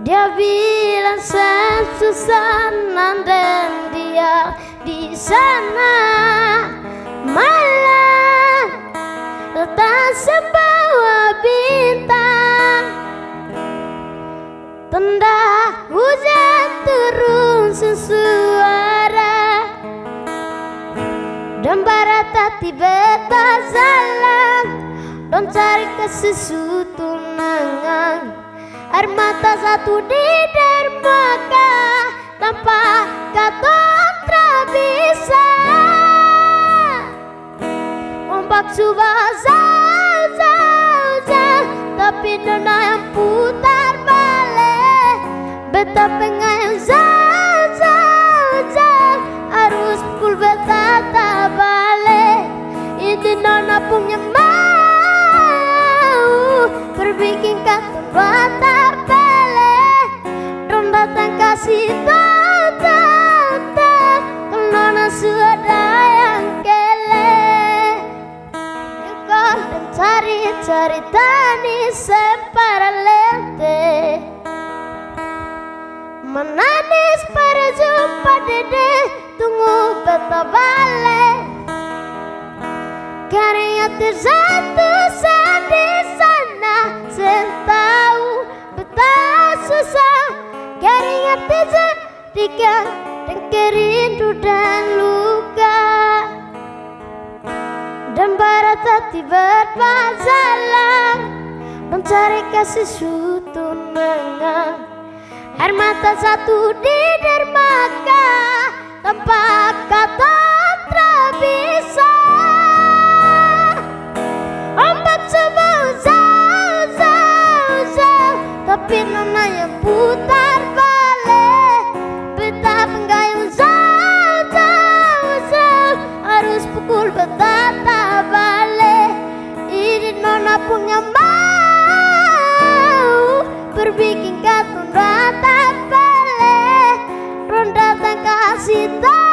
Dia bilang susah dan dia di sana malam tak sebawa bintang. Tanda hujan turun sesuara dan barat tiba salam dan cari ke sesutunangan. Air mata satu di dermaga tanpa kata bisa. Ombak subah jauh, tapi nona yang putar balik. Betapa yang jauh, arus pul betata balik. Ini nona punya mau berbikin kata bata balik. Don datang kasih tata nona sudah yang kele. Nyekor dan cari tani separa lente. Menanis pada jumpa dede, tunggu beta balik. Karena satu di sana, sentahu beta susah. Karena jadikan dan kerindu dan luka. Dan barat tiba berpasalang mencari kasih sutunangan. Air mata satu di dermaga tanpa kata bisa. Ombak subah jauh, tapi nona yang putar balik. Beta penggayung jauh, harus pukul betata balik. Ini nona punya mau berbikin katun rata balik. Ronda tak kasih tahu